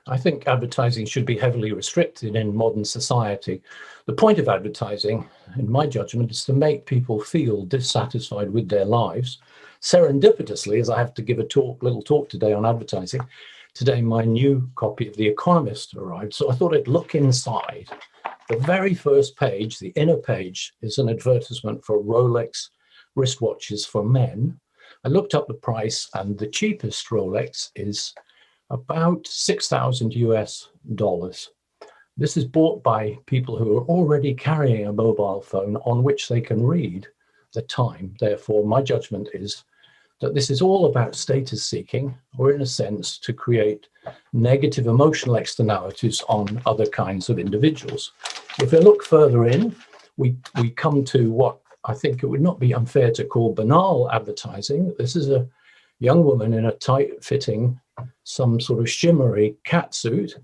I think advertising should be heavily restricted in modern society. The point of advertising, in my judgment, is to make people feel dissatisfied with their lives. Serendipitously, as I have to give a little talk today on advertising, today my new copy of The Economist arrived, so I thought I'd look inside. The very first page, the inner page, is an advertisement for Rolex wristwatches for men. I looked up the price, and the cheapest Rolex is about 6,000 US dollars. This is bought by people who are already carrying a mobile phone on which they can read the time. Therefore, my judgment is that this is all about status seeking, or in a sense, to create negative emotional externalities on other kinds of individuals. If we look further in, we come to what I think it would not be unfair to call banal advertising. This is a young woman in a tight-fitting, some sort of shimmery catsuit.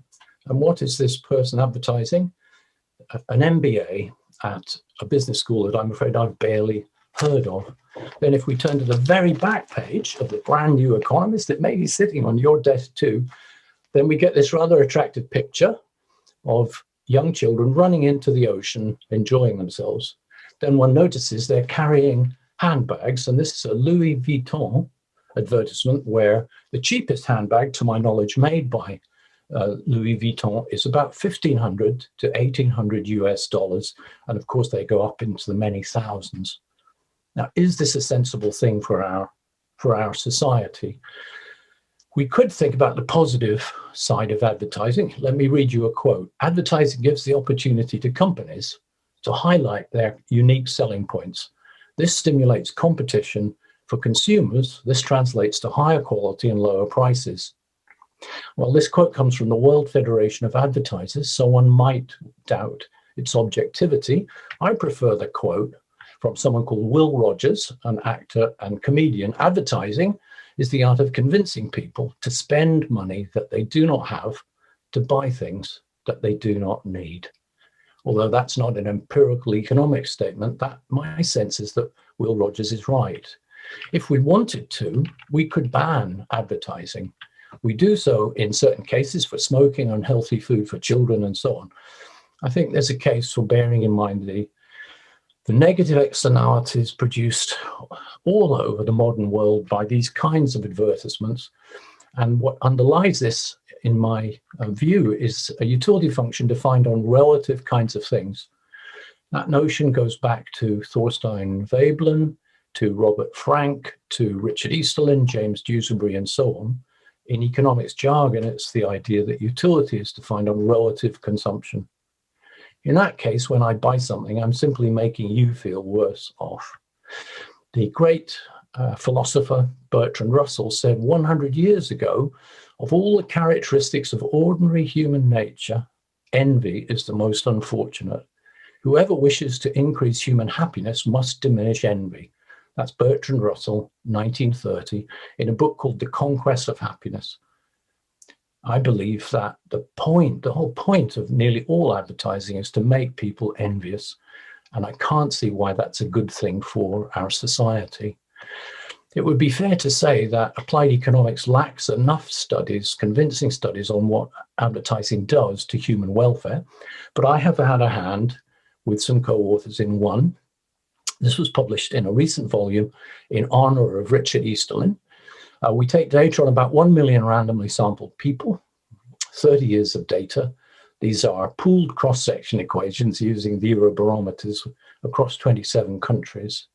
And what is this person advertising? An MBA at a business school that I'm afraid I've barely heard of. Then if we turn to the very back page of the brand new Economist, it may be sitting on your desk too, then we get this rather attractive picture of young children running into the ocean, enjoying themselves. Then one notices they're carrying handbags, and this is a Louis Vuitton advertisement where the cheapest handbag, to my knowledge, made by Louis Vuitton is about 1,500 to 1,800 US dollars. And of course, they go up into the many thousands. Now, is this a sensible thing for our society? We could think about the positive side of advertising. Let me read you a quote. Advertising gives the opportunity to companies to highlight their unique selling points. This stimulates competition for consumers. This translates to higher quality and lower prices. Well, this quote comes from the World Federation of Advertisers, so one might doubt its objectivity. I prefer the quote from someone called Will Rogers, an actor and comedian. Advertising is the art of convincing people to spend money that they do not have to buy things that they do not need. Although that's not an empirical economic statement, that my sense is that Will Rogers is right. If we wanted to, we could ban advertising. We do so in certain cases for smoking, unhealthy food for children, and so on. I think there's a case for bearing in mind the negative externalities produced all over the modern world by these kinds of advertisements. And what underlies this, in my view, is a utility function defined on relative kinds of things. That notion goes back to Thorstein Veblen, to Robert Frank, to Richard Easterlin, James Dewsbury, and so on. In economics jargon, it's the idea that utility is defined on relative consumption. In that case, when I buy something, I'm simply making you feel worse off. The great philosopher Bertrand Russell said 100 years ago, of all the characteristics of ordinary human nature, envy is the most unfortunate. Whoever wishes to increase human happiness must diminish envy. That's Bertrand Russell, 1930, in a book called The Conquest of Happiness. I believe that the whole point of nearly all advertising is to make people envious. And I can't see why that's a good thing for our society. It would be fair to say that applied economics lacks enough studies, convincing studies on what advertising does to human welfare. But I have had a hand with some co-authors in one. This was published in a recent volume in honor of Richard Easterlin. We take data on about 1 million randomly sampled people, 30 years of data. These are pooled cross-section equations using the Eurobarometers across 27 countries.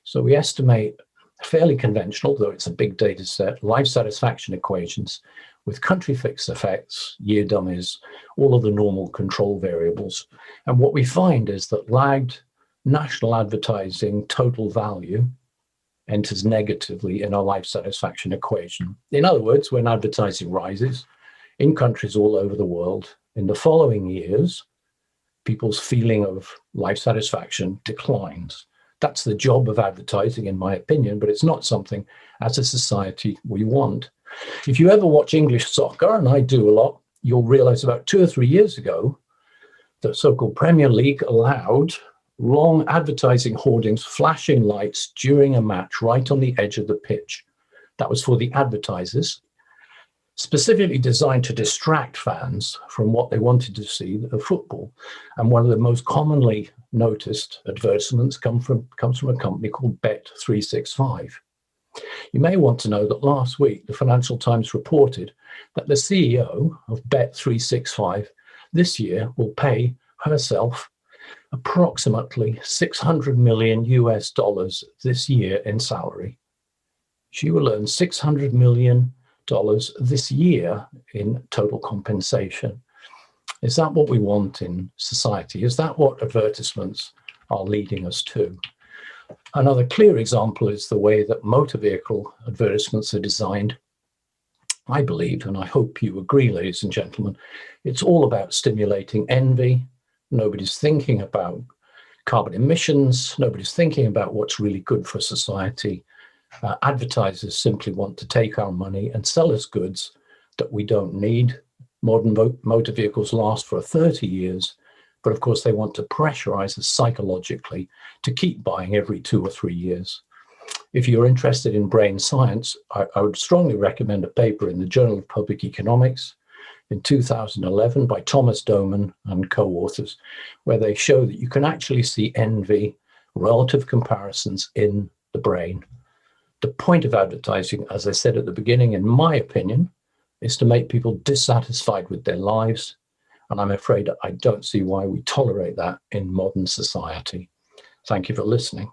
So we estimate fairly conventional, though it's a big data set, life satisfaction equations with country fixed effects, year dummies, all of the normal control variables. And what we find is that lagged national advertising total value enters negatively in our life satisfaction equation. In other words, when advertising rises in countries all over the world, in the following years, people's feeling of life satisfaction declines. That's the job of advertising, in my opinion, but it's not something as a society we want. If you ever watch English soccer, and I do a lot, you'll realize about 2 or 3 years ago, the so-called Premier League allowed long advertising hoardings, flashing lights during a match right on the edge of the pitch. That was for the advertisers. specifically designed to distract fans from what they wanted to see of football. And one of the most commonly noticed advertisements comes from a company called Bet365. You may want to know that last week, the Financial Times reported that the CEO of Bet365 this year will pay herself approximately $600 million this year in salary. She will earn $600 million this year in total compensation. Is that what we want in society? Is that what advertisements are leading us to? Another clear example is the way that motor vehicle advertisements are designed. I believe, and I hope you agree, ladies and gentlemen, it's all about stimulating envy. Nobody's thinking about carbon emissions. Nobody's thinking about what's really good for society. Advertisers simply want to take our money and sell us goods that we don't need. Modern motor vehicles last for 30 years, but of course they want to pressurize us psychologically to keep buying every 2 or 3 years. If you're interested in brain science, I would strongly recommend a paper in the Journal of Public Economics in 2011 by Thomas Doman and co-authors, where they show that you can actually see envy, relative comparisons in the brain. The point of advertising, as I said at the beginning, in my opinion, is to make people dissatisfied with their lives. And I'm afraid I don't see why we tolerate that in modern society. Thank you for listening.